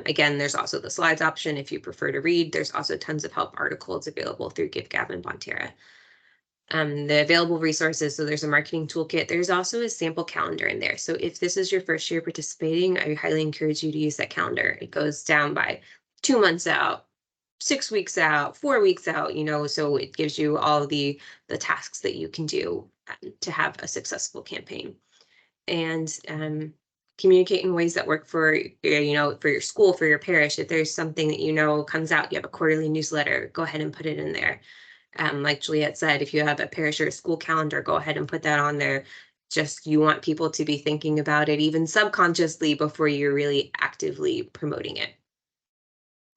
Again, there's also the slides option if you prefer to read. There's also tons of help articles available through GiveGab and Bonterra. The available resources, so there's a marketing toolkit. There's also a sample calendar in there. So if this is your first year participating, I highly encourage you to use that calendar. It goes down by 2 months out, 6 weeks out, 4 weeks out, so it gives you all the tasks that you can do to have a successful campaign. And communicate in ways that work for for your school, for your parish. If there's something that comes out, you have a quarterly newsletter, go ahead and put it in there. Like Juliet said, if you have a parish or a school calendar, go ahead and put that on there. Just you want people to be thinking about it even subconsciously before you're really actively promoting it.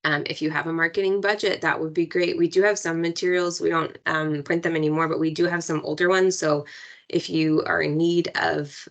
If you have a marketing budget, that would be great. We do have some materials. We don't print them anymore, but we do have some older ones. So if you are in need of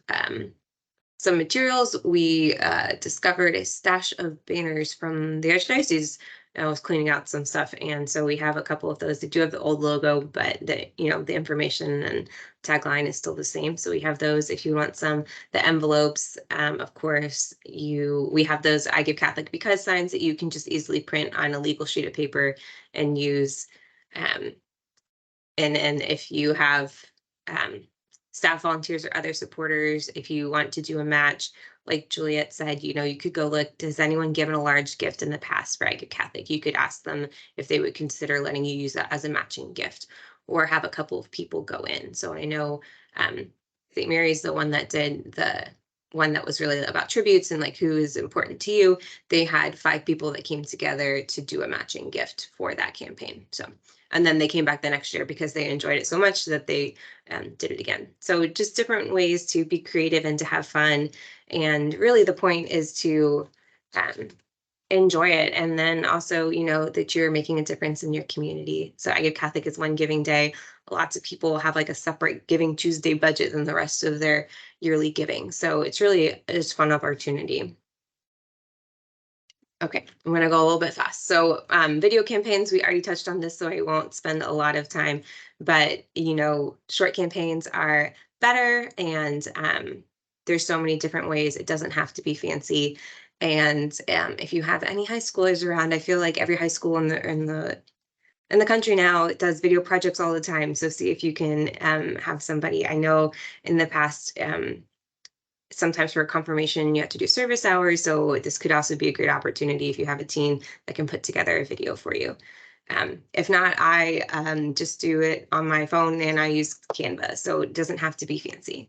some materials, we discovered a stash of banners from the Archdiocese. I was cleaning out some stuff, and so we have a couple of those. They do have the old logo, but the information and tagline is still the same. So we have those. If you want the envelopes, of course, we have those iGiveCatholic because signs that you can just easily print on a legal sheet of paper and use. And if you have staff volunteers or other supporters, if you want to do a match, like Juliet said, you know, you could go look, does anyone given a large gift in the past for iGiveCatholic? You could ask them if they would consider letting you use that as a matching gift, or have a couple of people go in. So I know St. Mary's the one that did the one that was really about tributes and like who is important to you. They had 5 people that came together to do a matching gift for that campaign. So, and then they came back the next year because they enjoyed it so much that they did it again. So just different ways to be creative and to have fun. And really the point is to enjoy it. And then also, you know, that you're making a difference in your community. So iGiveCatholic is one giving day. Lots of people have like a separate Giving Tuesday budget than the rest of their yearly giving. So it's really a fun opportunity. Okay, I'm going to go a little bit fast. So video campaigns, we already touched on this, so I won't spend a lot of time, but you know, short campaigns are better, and there's so many different ways. It doesn't have to be fancy. And if you have any high schoolers around, I feel like every high school in the country now does video projects all the time. So see if you can have somebody. I know in the past, sometimes for confirmation, you have to do service hours. So this could also be a great opportunity if you have a team that can put together a video for you. If not, I just do it on my phone and I use Canva. So it doesn't have to be fancy.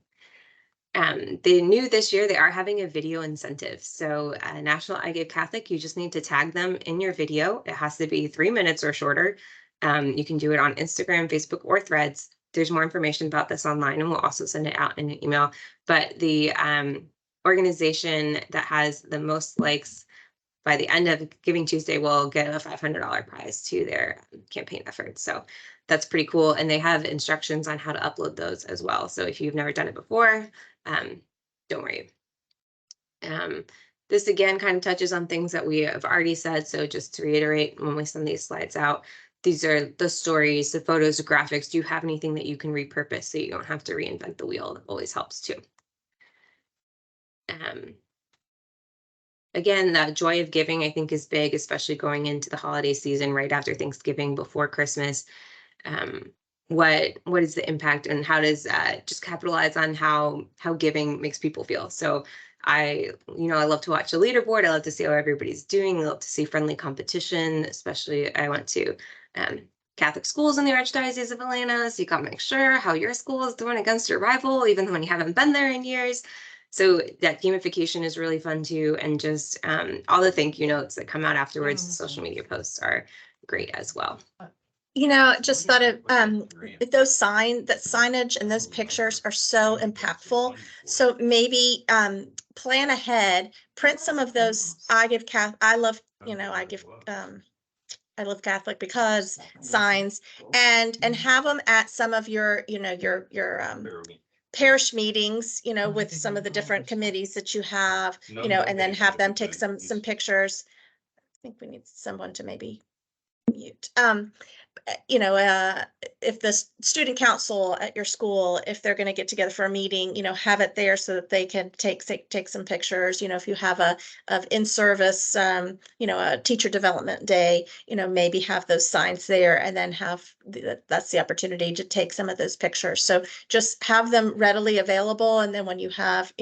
They knew this year they are having a video incentive. So National iGiveCatholic, you just need to tag them in your video. It has to be 3 minutes or shorter. You can do it on Instagram, Facebook, or Threads. There's more information about this online, and we'll also send it out in an email. But the organization that has the most likes by the end of Giving Tuesday will get a $500 prize to their campaign efforts. So that's pretty cool. And they have instructions on how to upload those as well. So if you've never done it before, don't worry. This again kind of touches on things that we have already said. So just to reiterate, when we send these slides out, these are the stories, the photos, the graphics. Do you have anything that you can repurpose so you don't have to reinvent the wheel? That always helps too. Again, the joy of giving, I think, is big, especially going into the holiday season right after Thanksgiving, before Christmas. What is the impact, and how does just capitalize on how giving makes people feel? So I love to watch the leaderboard. I love to see how everybody's doing. I love to see friendly competition, especially I went to Catholic schools in the Archdiocese of Atlanta, so you got to make sure how your school is doing against your rival, even when you haven't been there in years. So that gamification is really fun too, and just all the thank you notes that come out afterwards, the social media posts are great as well. You know, just thought of those signage and those pictures are so impactful. So maybe plan ahead, print some of those. I love Catholic because signs, and have them at some of your parish meetings, with some of the different committees that you have, and then have them take some pictures. I think we need someone to maybe mute. If the student council at your school, if they're going to get together for a meeting, have it there so that they can take some pictures. If you have a in-service, a teacher development day, maybe have those signs there, and then that's the opportunity to take some of those pictures. So just have them readily available, and then when you have,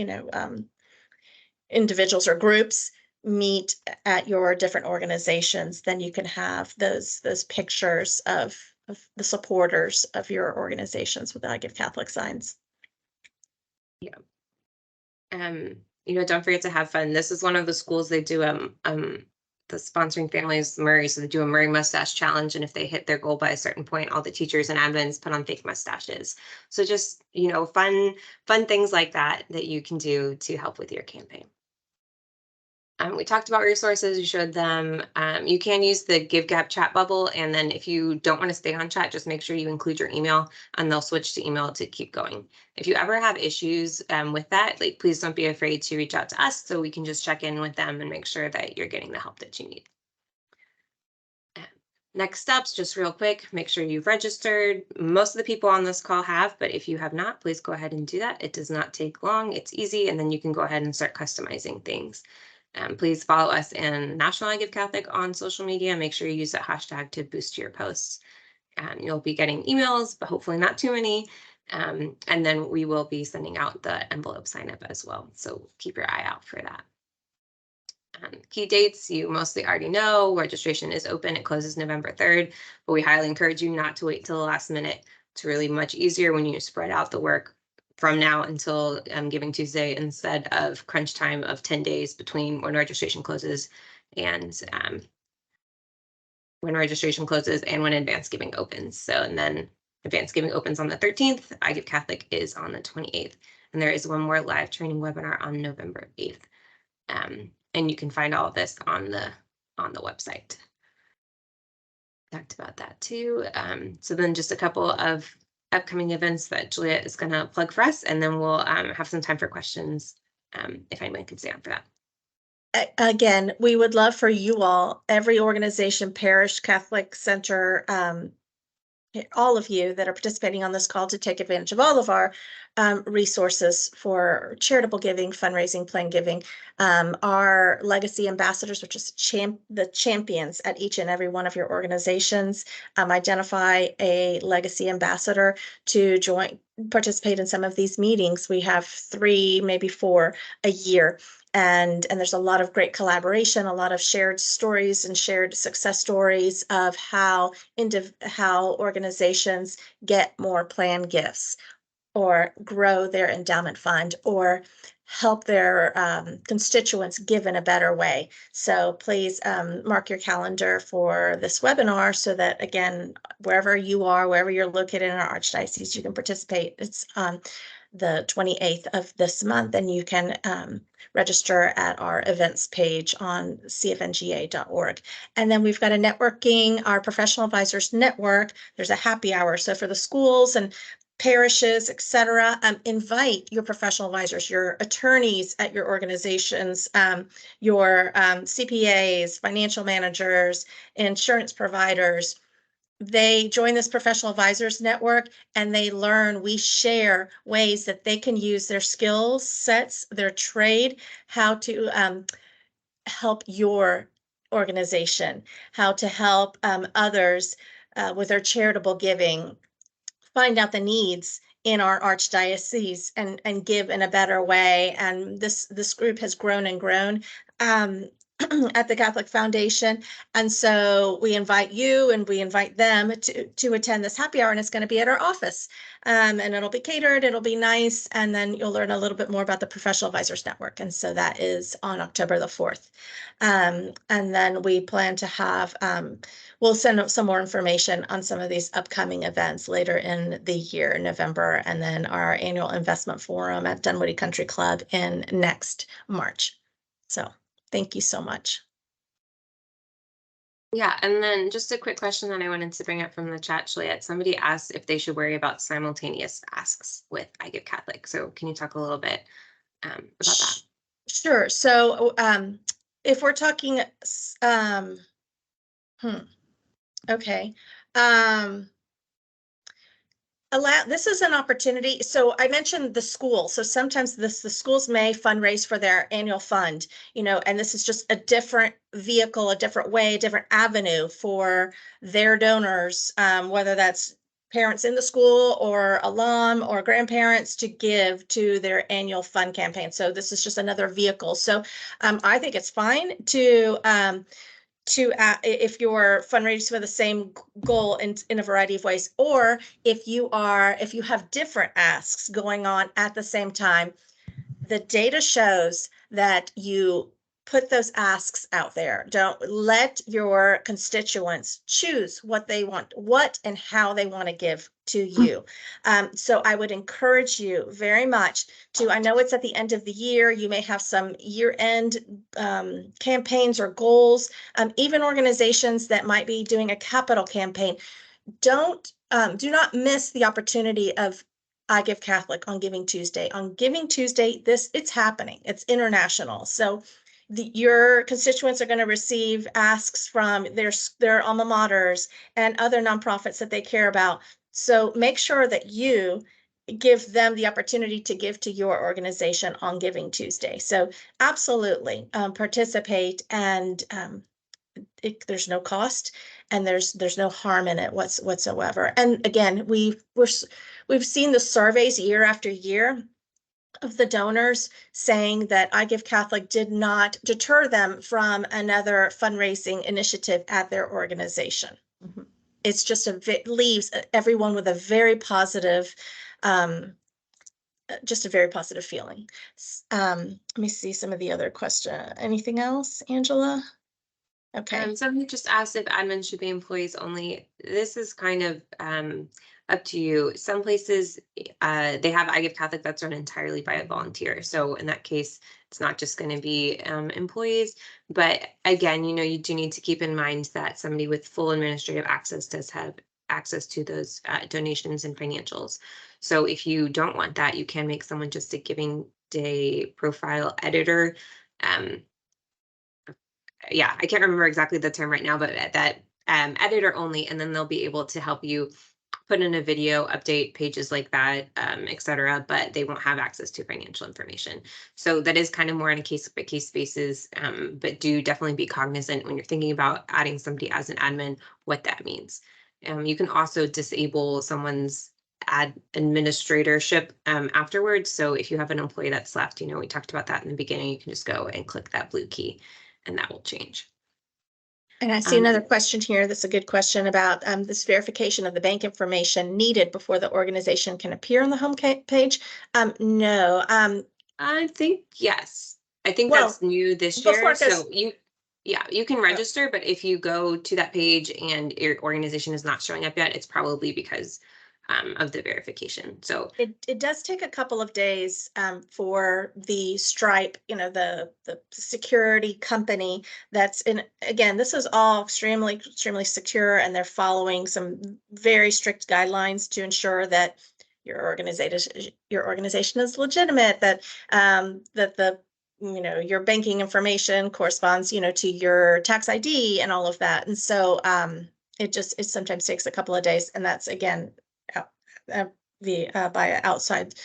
individuals or groups meet at your different organizations, then you can have those pictures of the supporters of your organizations with iGiveCatholic signs. Yeah. Don't forget to have fun. This is one of the schools, they do the sponsoring family is Murray, so they do a Murray mustache challenge, and if they hit their goal by a certain point, all the teachers and admins put on fake mustaches. So just fun things like that you can do to help with your campaign. We talked about resources, you showed them. You can use the GiveGab chat bubble, and then if you don't want to stay on chat, just make sure you include your email, and they'll switch to email to keep going. If you ever have issues with that, please don't be afraid to reach out to us so we can just check in with them and make sure that you're getting the help that you need. Next steps, just real quick, make sure you've registered. Most of the people on this call have, but if you have not, please go ahead and do that. It does not take long, it's easy, and then you can go ahead and start customizing things. Please follow us in National iGiveCatholic on social media. Make sure you use that hashtag to boost your posts. You'll be getting emails, but hopefully not too many, And then we will be sending out the envelope sign up as well. So keep your eye out for that. Key dates, you mostly already know. Registration is open. It closes November 3rd, but we highly encourage you not to wait till the last minute. It's really much easier when you spread out the work from now until Giving Tuesday instead of crunch time of 10 days between when registration closes and when advanced giving opens. So, and then advanced giving opens on the 13th. iGiveCatholic is on the 28th. And there is one more live training webinar on November 8th. And you can find all of this on the website. Talked about that too. So then just a couple of upcoming events that Juliet is going to plug for us, and then we'll have some time for questions if anyone can stay on for that. Again, we would love for you all, every organization, parish, Catholic center, all of you that are participating on this call, to take advantage of all of our resources for charitable giving, fundraising, plan giving. Our legacy ambassadors, which is the champions at each and every one of your organizations, identify a legacy ambassador to participate in some of these meetings. We have 3, maybe 4 a year. And there's a lot of great collaboration, a lot of shared stories and shared success stories of how organizations get more planned gifts, or grow their endowment fund, or help their constituents give in a better way. So please mark your calendar for this webinar so that, again, wherever you are, wherever you're located in our archdiocese, you can participate. It's on the 28th of this month, and you can register at our events page on cfnga.org. And then we've got a networking, our professional advisors network. There's a happy hour. So for the schools and parishes, etc., invite your professional advisors, your attorneys at your organizations, your CPAs, financial managers, insurance providers. They join this professional advisors network, and they learn, we share ways that they can use their skill sets, their trade, how to help your organization, how to help others with their charitable giving, find out the needs in our archdiocese and give in a better way. And this group has grown and grown at the Catholic Foundation. And so we invite you and we invite them to attend this happy hour, and it's going to be at our office. And it'll be catered, it'll be nice, and then you'll learn a little bit more about the Professional Advisors Network. And so that is on October the 4th. And then we plan to have, we'll send out some more information on some of these upcoming events later in the year, November, and then our annual investment forum at Dunwoody Country Club in next March. So thank you so much. Yeah, and then just a quick question that I wanted to bring up from the chat, Juliet. Somebody asked if they should worry about simultaneous asks with iGiveCatholic. So can you talk a little bit about that? Sure. So if we're talking, okay. This is an opportunity. So I mentioned the school. So sometimes the schools may fundraise for their annual fund, and this is just a different vehicle, a different way, a different avenue for their donors, whether that's parents in the school or alum or grandparents, to give to their annual fund campaign. So this is just another vehicle. So I think it's fine to if you're fundraising for the same goal in a variety of ways, or if you have different asks going on at the same time. The data shows that you put those asks out there. Don't let your constituents choose what they want, what and how they want to give to you. So I would encourage you very much to, I know it's at the end of the year, you may have some year-end campaigns or goals, even organizations that might be doing a capital campaign. Do not miss the opportunity of iGiveCatholic on Giving Tuesday. On Giving Tuesday, it's happening. It's international. So your constituents are going to receive asks from their alma maters and other nonprofits that they care about. So make sure that you give them the opportunity to give to your organization on Giving Tuesday. So absolutely participate, and there's no cost, and there's no harm in it whatsoever. And again, we've seen the surveys year after year of the donors saying that iGiveCatholic did not deter them from another fundraising initiative at their organization. Mm-hmm. It's just leaves everyone with a very positive, just a very positive feeling. Let me see some of the other questions. Anything else, Angela? Okay. Somebody just asked if admins should be employees only. This is kind of up to you. Some places they have iGiveCatholic that's run entirely by a volunteer. So in that case, it's not just going to be employees. But again, you do need to keep in mind that somebody with full administrative access does have access to those donations and financials. So if you don't want that, you can make someone just a Giving Day profile editor. Yeah, I can't remember exactly the term right now, but that editor only, and then they'll be able to help you put in a video, update pages like that, etc. But they won't have access to financial information. So that is kind of more on a case-by-case basis, but do definitely be cognizant when you're thinking about adding somebody as an admin, what that means. You can also disable someone's administratorship afterwards. So if you have an employee that's left, we talked about that in the beginning, you can just go and click that blue key and that will change. And I see another question here. That's a good question about this verification of the bank information needed before the organization can appear on the home page. No. I think yes. I think Well, that's new this before year. it goes- So you can register, but if you go to that page and your organization is not showing up yet, it's probably because of the verification. So it does take a couple of days for the Stripe, the security company that's in. Again, this is all extremely secure, and they're following some very strict guidelines to ensure that your organization is legitimate, that the your banking information corresponds to your tax ID and all of that. And so it sometimes takes a couple of days, and that's again by an outside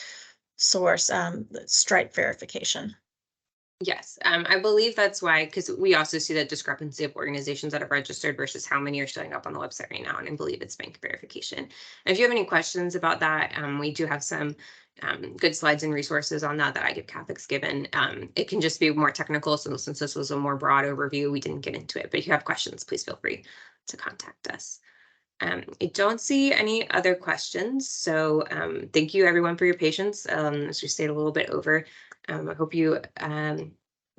source, Stripe verification. yes, I believe that's why, because we also see that discrepancy of organizations that have registered versus how many are showing up on the website right now, and I believe it's bank verification. And if you have any questions about that, we do have some good slides and resources on that iGiveCatholic's given. It can just be more technical, so since this was a more broad overview, we didn't get into it. But if you have questions, please feel free to contact us. I don't see any other questions, so thank you everyone for your patience. As we stayed a little bit over, I hope you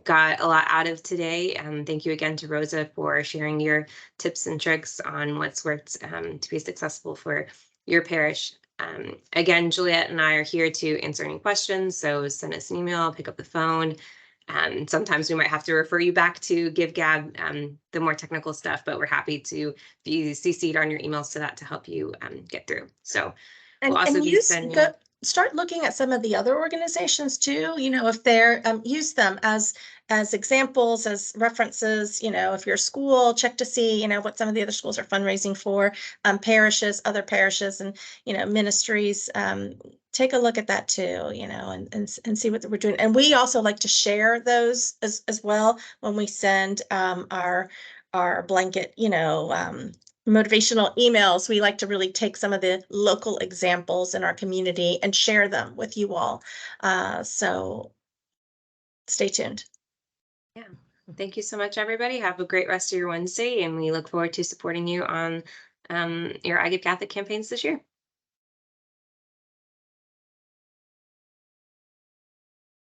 got a lot out of today. Thank you again to Rosa for sharing your tips and tricks on what's worked to be successful for your parish. Again, Juliet and I are here to answer any questions, so send us an email, pick up the phone. Sometimes we might have to refer you back to GiveGab, the more technical stuff, but we're happy to be CC'd on your emails to that to help you get through. So we'll also be sending. Start looking at some of the other organizations too, if they're use them as examples, as references. If you're a school, check to see what some of the other schools are fundraising for, parishes, other parishes, and ministries. Take a look at that too, and see what we're doing. And we also like to share those as well when we send our blanket, motivational emails. We like to really take some of the local examples in our community and share them with you all. So stay tuned. Yeah. Thank you so much, everybody. Have a great rest of your Wednesday, and we look forward to supporting you on your iGiveCatholic campaigns this year.